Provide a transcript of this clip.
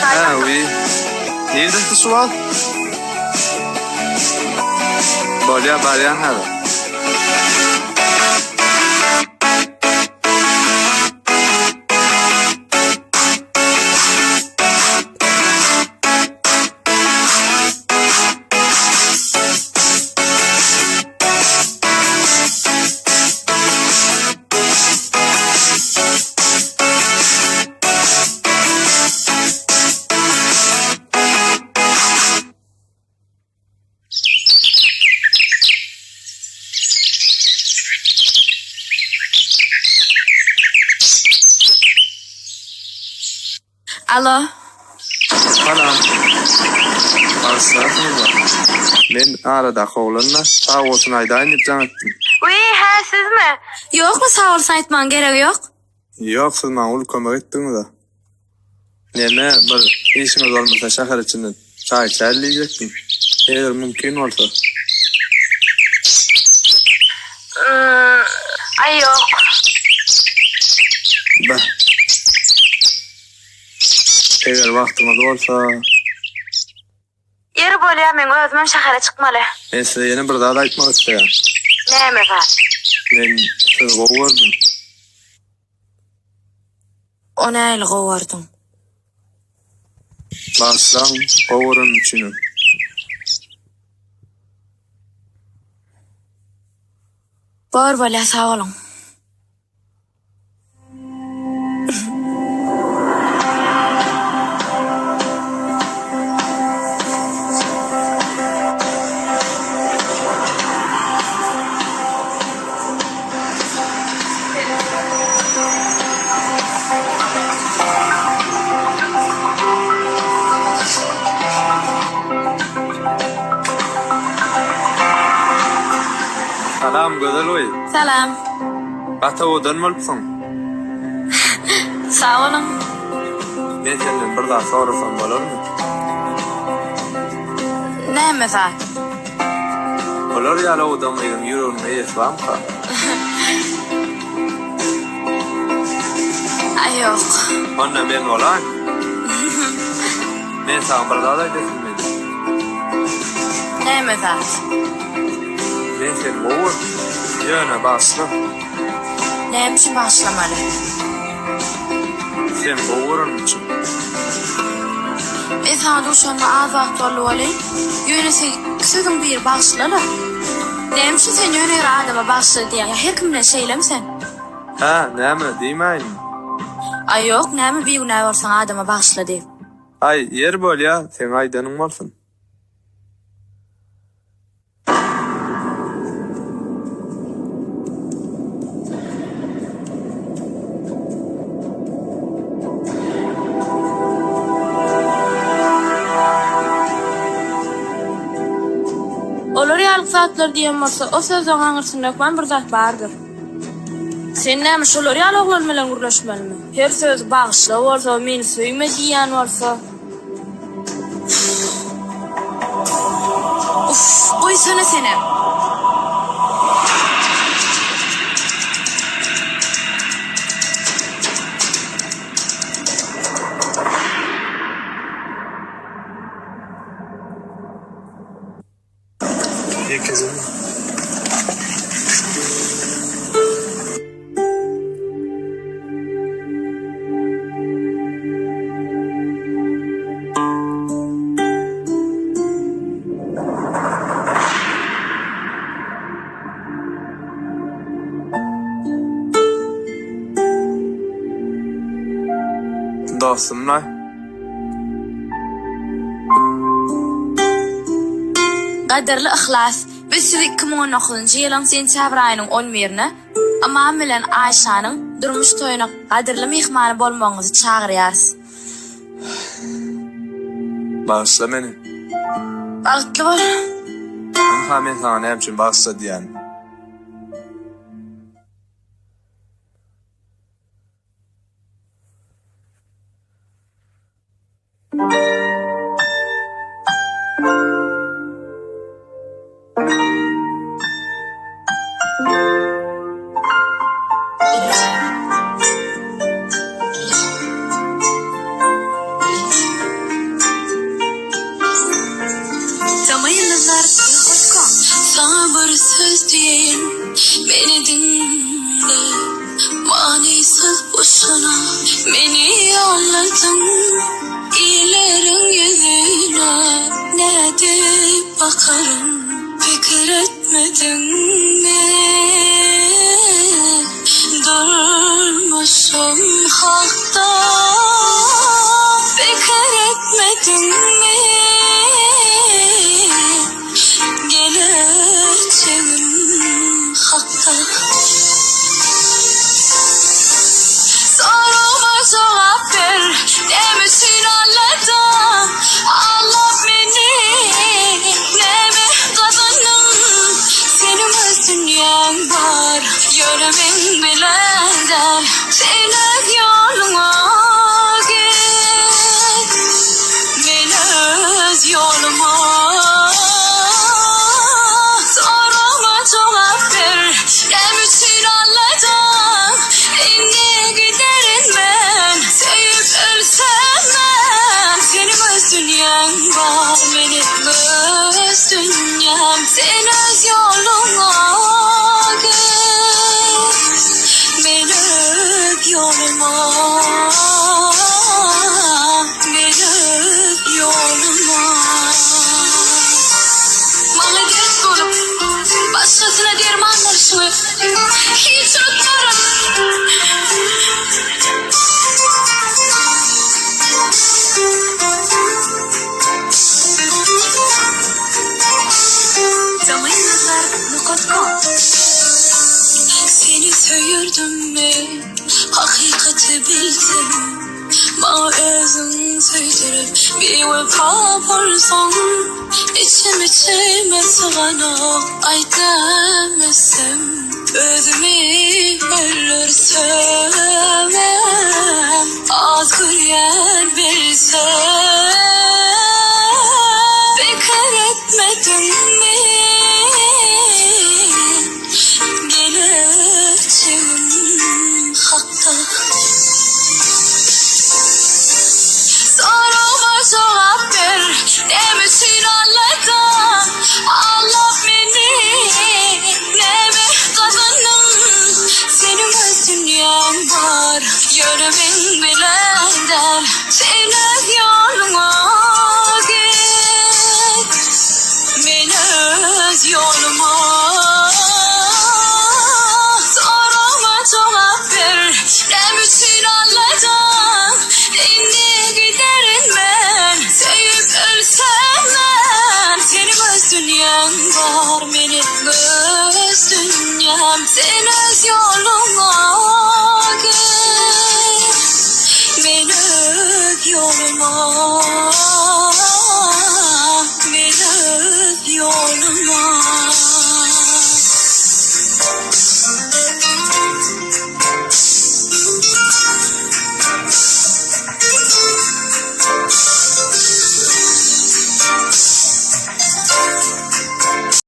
Ah oui. Neydi bu sual? Bolya baryan hadi. Alo. Salam. Aslında men arada qo'llanma sağ olsun aydayn deb janatdim. Uy, ha sizmi? Yo'qmi, sağ olsun aytman gerek yok. Yo'q, siz ma'na ul ko'mak etdingiz da. Neme bir işimiz olmasa shahar içinde çay içerleyecektim. Eğer mümkün olsa. Ay yok. Bah. Eğer vaktimiz olsa... Yeri bolya, men özüm şahara çıkmalı. Ben size yeni bir daha da aytmak istedim. Neyme var? Ben sizi kovurdum. O neyle kovardın? Baslam kovurun üçünü. Bor bolya, sağ olun. Salam güzel oy. Salam. Ata odan mı olpsun? Sağ olun. Ben senden bir daha sorusam olur mu? Neyme var? Olur ya la odan benim yüreğime yetmem ka. Ay yok. Anne ben olan. Ben sana bir daha da getirmedim. Neyme var? Ben seni kovur. Yöne baslam. Neymişim başlamalı? Sen kovurun için. Ben sana duşanma az vaqt olu olayım. Yönese kısıdın bir başlalı. Neymişim sen yönere adama başladı diye. Ya her kimle şeylem sen? Ha, neyme demeyin. Ay yok, neymi bir günah olsan adama başladı. Ay yer bol ya, sen aydanın olsun. Olur yalık saatler diyen varsa o sözden hangirsinde ben bir zat vardır. Sen neymiş olur yalık olmadan uğraşmalı mı? Her söz bağışla olsa, beni söyleme diyen varsa. Uf, koysana seni. Kızım. Dostumlar. Qadirli ixlas. Biz sizi 2019 yılın sentyabr ayının 11'ine amam bilen Ayşanın durmuş toyuna qadirli mehmanı bolmagyňyzy çağırýarys. Bağışla beni. Bagtly bol. Ben sana ne yapayım bağışla diyen. Sana bir söz diyeyim, beni dinle. Manisiz boşuna beni anladın. İyilerin yüzüne ne deyip bakarım, fikir etmedin mi? Durmuşum halkta, fikir etmedin mi? Geleceğim hakta. Soruma cevap ver, demesin Allah'tan. Allah beni, ne mi kadınım? Senin öz dünyan var, yürümin bilenden. Sen öz yoluna git, ben öz yoluma. Soruma cevap ver, demesin Allah'tan. İnne giderim ben, sevip ölsem ben. Senin öz dünyan var, benim öz dünyam. Sen öz yoluna git, ben öz yoluma. Ben öz yoluma. Bana göz bulup başkasına derman olsun, hiç unutmadım. Seni söyürdüm mü, hakikati bildim. Bana özün söydürüp bir vefa borsan. İçim içime sığana ay demesem. Özümü ölürsem az yer versem.